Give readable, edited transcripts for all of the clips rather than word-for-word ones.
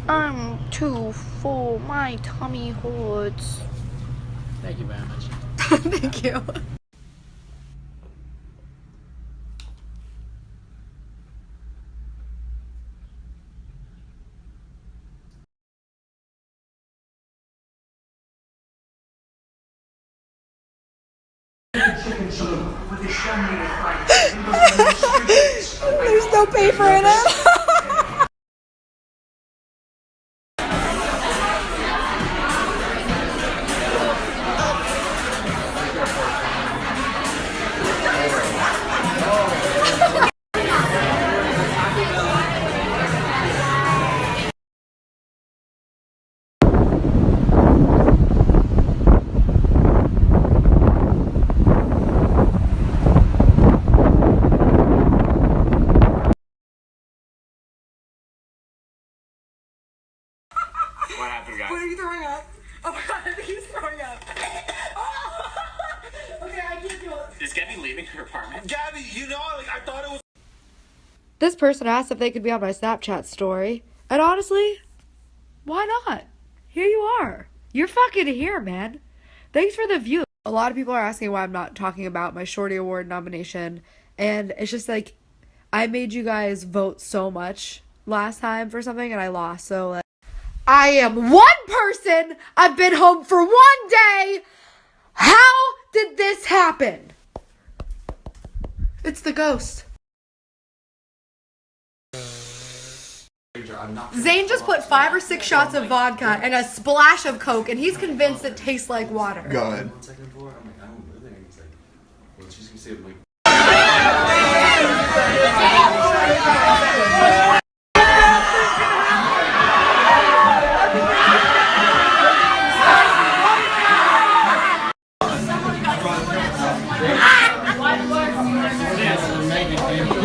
I'm too full. My tummy hurts. Thank you very much. Thank you. There's no paper in it. What happened, guys? What are you throwing up? Oh my god, I think he's throwing up. Oh! Okay, I can't do it. Is Gabbie leaving her apartment? Gabbie, you know, like, I thought it was... This person asked if they could be on my Snapchat story. And honestly, why not? Here you are. You're fucking here, man. Thanks for the view. A lot of people are asking why I'm not talking about my Shorty Award nomination. And it's just like, I made you guys vote so much last time for something and I lost. So, like, I am one person. I've been home for 1 day. How did this happen? It's the ghost. Zane just put 5 or 6 shots of vodka and a splash of Coke, and he's convinced it tastes like water. Go ahead. 1 second before, I'm like, I don't live there. He's like, well, she's gonna say, like,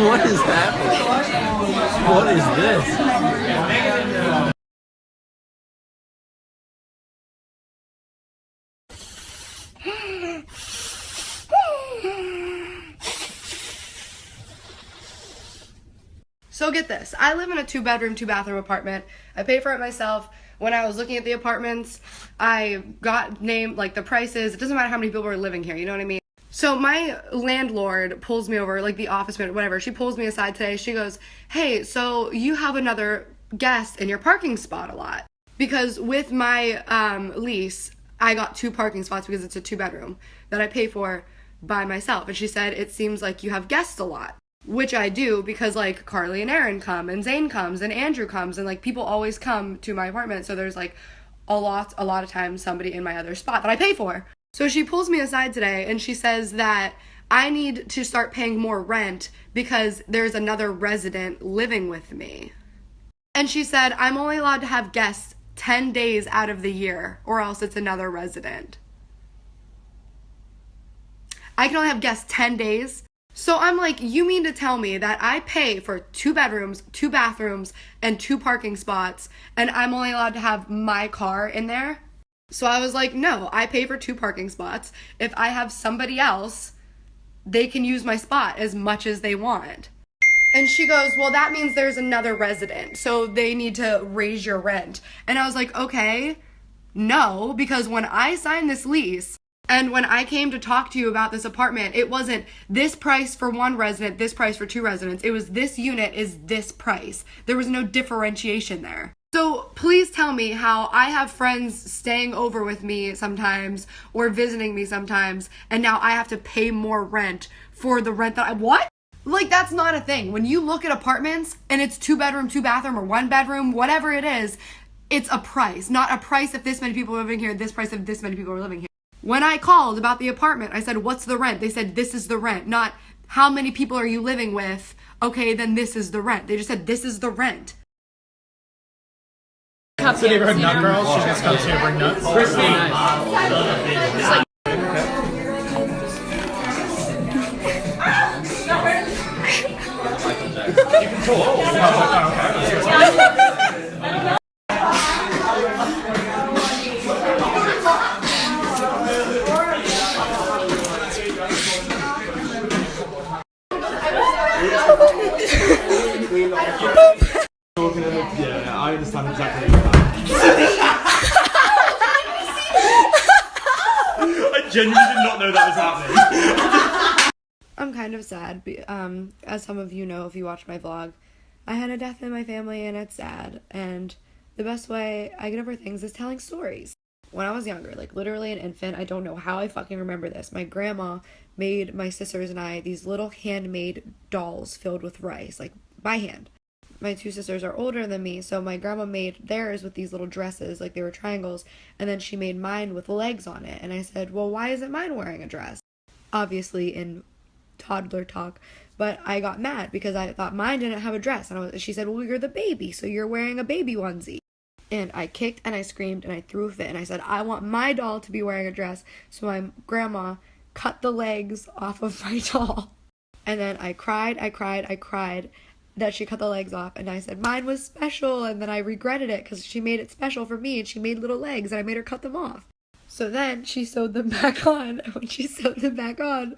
What is happening? What is this? So get this. I live in a 2-bedroom, 2-bathroom apartment. I pay for it myself. When I was looking at the apartments, I got named, like, the prices. It doesn't matter how many people are living here, you know what I mean? So my landlord pulls me over, like the office manager, whatever. She pulls me aside today. She goes, hey, so you have another guest in your parking spot a lot. Because with my lease, I got 2 parking spots because it's a 2-bedroom that I pay for by myself. And she said, it seems like you have guests a lot. Which I do because, like, Carly and Aaron come and Zane comes and Andrew comes and, like, people always come to my apartment. So there's, like, a lot of times somebody in my other spot that I pay for. So she pulls me aside today and she says that I need to start paying more rent because there's another resident living with me. And she said I'm only allowed to have guests 10 days out of the year or else it's another resident. I can only have guests 10 days. So I'm like, you mean to tell me that I pay for 2 bedrooms, 2 bathrooms, and 2 parking spots, and I'm only allowed to have my car in there? So I was like, no, I pay for 2 parking spots. If I have somebody else, they can use my spot as much as they want. And she goes, well, that means there's another resident, so they need to raise your rent. And I was like, okay, no, because when I signed this lease, and when I came to talk to you about this apartment, it wasn't this price for 1 resident, this price for 2 residents. It was this unit is this price. There was no differentiation there. So please tell me how I have friends staying over with me sometimes or visiting me sometimes, and now I have to pay more rent for the rent that what? Like, that's not a thing. When you look at apartments and it's 2 bedroom, 2 bathroom, or 1 bedroom, whatever it is, it's a price. Not a price if this many people are living here, this price if this many people are living here. When I called about the apartment, I said, what's the rent? They said, this is the rent, not how many people are you living with? Okay, then this is the rent. They just said, this is the rent. So neighborhood nut girls, she's gonna come to you bring nuts. It's like you can Yeah, I understand exactly. did not know that was happening. I'm kind of sad, as some of you know if you watch my vlog. I had a death in my family and it's sad, and the best way I get over things is telling stories. When I was younger, like literally an infant, I don't know how I fucking remember this. My grandma made my sisters and I these little handmade dolls filled with rice, like by hand. My two sisters are older than me, so my grandma made theirs with these little dresses, like they were triangles, and then she made mine with legs on it. And I said, well, why isn't mine wearing a dress? Obviously in toddler talk, but I got mad because I thought mine didn't have a dress. And she said, well, you're the baby, so you're wearing a baby onesie. And I kicked and I screamed and I threw a fit and I said, I want my doll to be wearing a dress. So my grandma cut the legs off of my doll. And then I cried that she cut the legs off. And I said, mine was special. And then I regretted it because she made it special for me and she made little legs and I made her cut them off. So then she sewed them back on. And when she sewed them back on,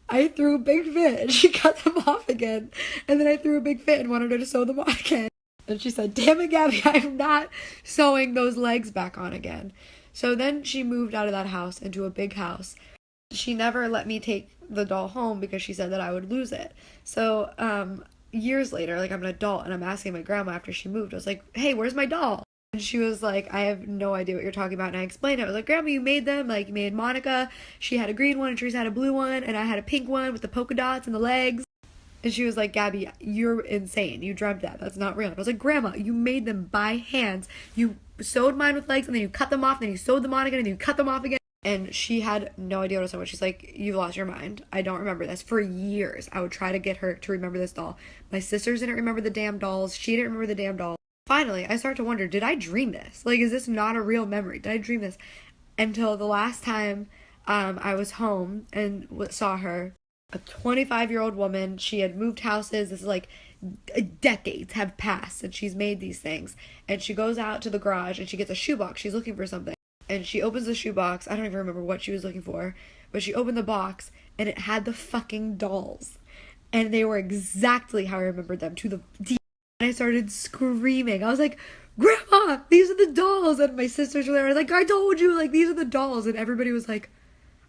I threw a big fit and she cut them off again. And then I threw a big fit and wanted her to sew them on again. And she said, damn it, Gabbie, I'm not sewing those legs back on again. So then she moved out of that house into a big house. She never let me take the doll home because she said that I would lose it. So years later, like I'm an adult and I'm asking my grandma after she moved, I was like, hey, where's my doll? And she was like, I have no idea what you're talking about. And I explained it. I was like, Grandma, you made them. Like, you made Monica. She had a green one and Teresa had a blue one. And I had a pink one with the polka dots and the legs. And she was like, Gabbie, you're insane. You dreamt that. That's not real. And I was like, Grandma, you made them by hands. You sewed mine with legs and then you cut them off. And then you sewed them on again and then you cut them off again. And she had no idea what I was talking about. She's like, you've lost your mind. I don't remember this. For years, I would try to get her to remember this doll. My sisters didn't remember the damn dolls. She didn't remember the damn doll. Finally, I start to wonder, did I dream this? Like, is this not a real memory? Did I dream this? Until the last time I was home and saw her, a 25-year-old woman. She had moved houses. This is like decades have passed and she's made these things. And she goes out to the garage and she gets a shoebox. She's looking for something. And she opens the shoebox. I don't even remember what she was looking for. But she opened the box and it had the fucking dolls. And they were exactly how I remembered them, to the D. And I started screaming. I was like, Grandma, these are the dolls. And my sisters were there. Like, I told you, like, these are the dolls. And everybody was like,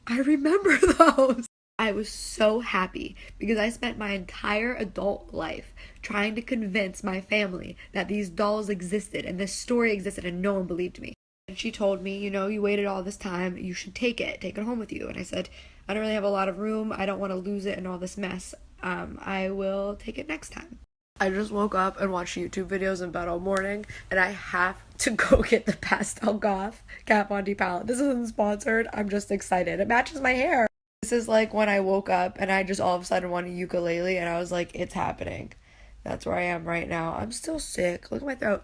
I remember those. I was so happy because I spent my entire adult life trying to convince my family that these dolls existed and this story existed and no one believed me. And she told me, you know, you waited all this time, you should take it home with you. And I said, I don't really have a lot of room. I don't want to lose it in all this mess. I will take it next time. I just woke up and watched YouTube videos in bed all morning, and I have to go get the Pastel Goth Kat Von D palette. This isn't sponsored. I'm just excited. It matches my hair. This is like when I woke up and I just all of a sudden wanted a ukulele, and I was like, it's happening. That's where I am right now. I'm still sick. Look at my throat.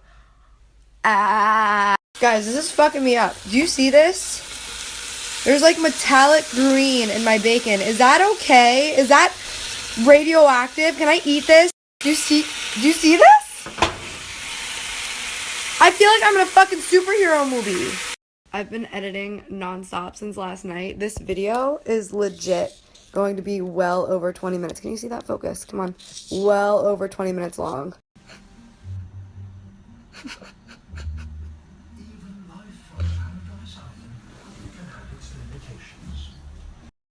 Ah. Guys, this is fucking me up. Do you see this? There's like metallic green in my bacon. Is that okay? Is that radioactive? Can I eat this? Do you see this? I feel like I'm in a fucking superhero movie. I've been editing nonstop since last night. This video is legit going to be well over 20 minutes. Can you see that? Focus. Come on. Well over 20 minutes long.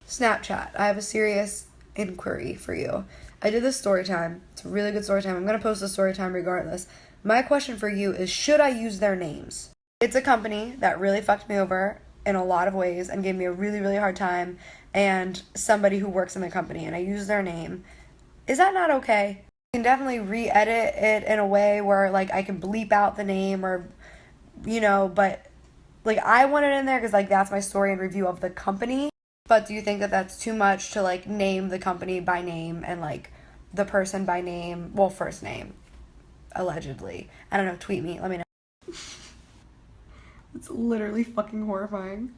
Snapchat. I have a serious inquiry for you. I did this story time. It's a really good story time. I'm going to post the story time regardless. My question for you is, should I use their names? It's a company that really fucked me over in a lot of ways and gave me a really, really hard time, and somebody who works in the company, and I use their name. Is that not okay? I can definitely re-edit it in a way where, like, I can bleep out the name or, you know, but, like, I want it in there because, like, that's my story and review of the company. But do you think that that's too much to, like, name the company by name and, like, the person by name? Well, first name, allegedly. I don't know. Tweet me. Let me know. It's literally fucking horrifying.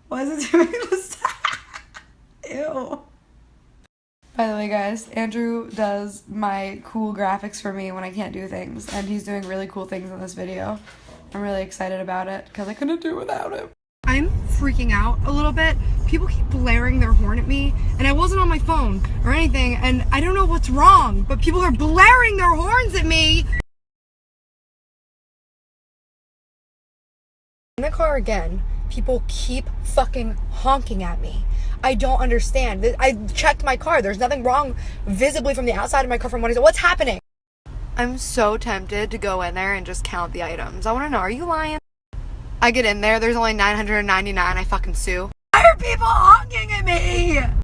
Why is it doing this? Ew. By the way, guys, Andrew does my cool graphics for me when I can't do things. And he's doing really cool things in this video. I'm really excited about it because I couldn't do it without him. I'm freaking out a little bit. People keep blaring their horn at me, and I wasn't on my phone or anything, and I don't know what's wrong, but people are blaring their horns at me. In the car again People keep fucking honking at me. I don't understand. I checked my car. There's nothing wrong visibly from the outside of my car from what is it. What's happening? I'm so tempted to go in there and just count the items. I want to know, are you lying? I get in there. There's only 999. I fucking sue. Why are people honking at me?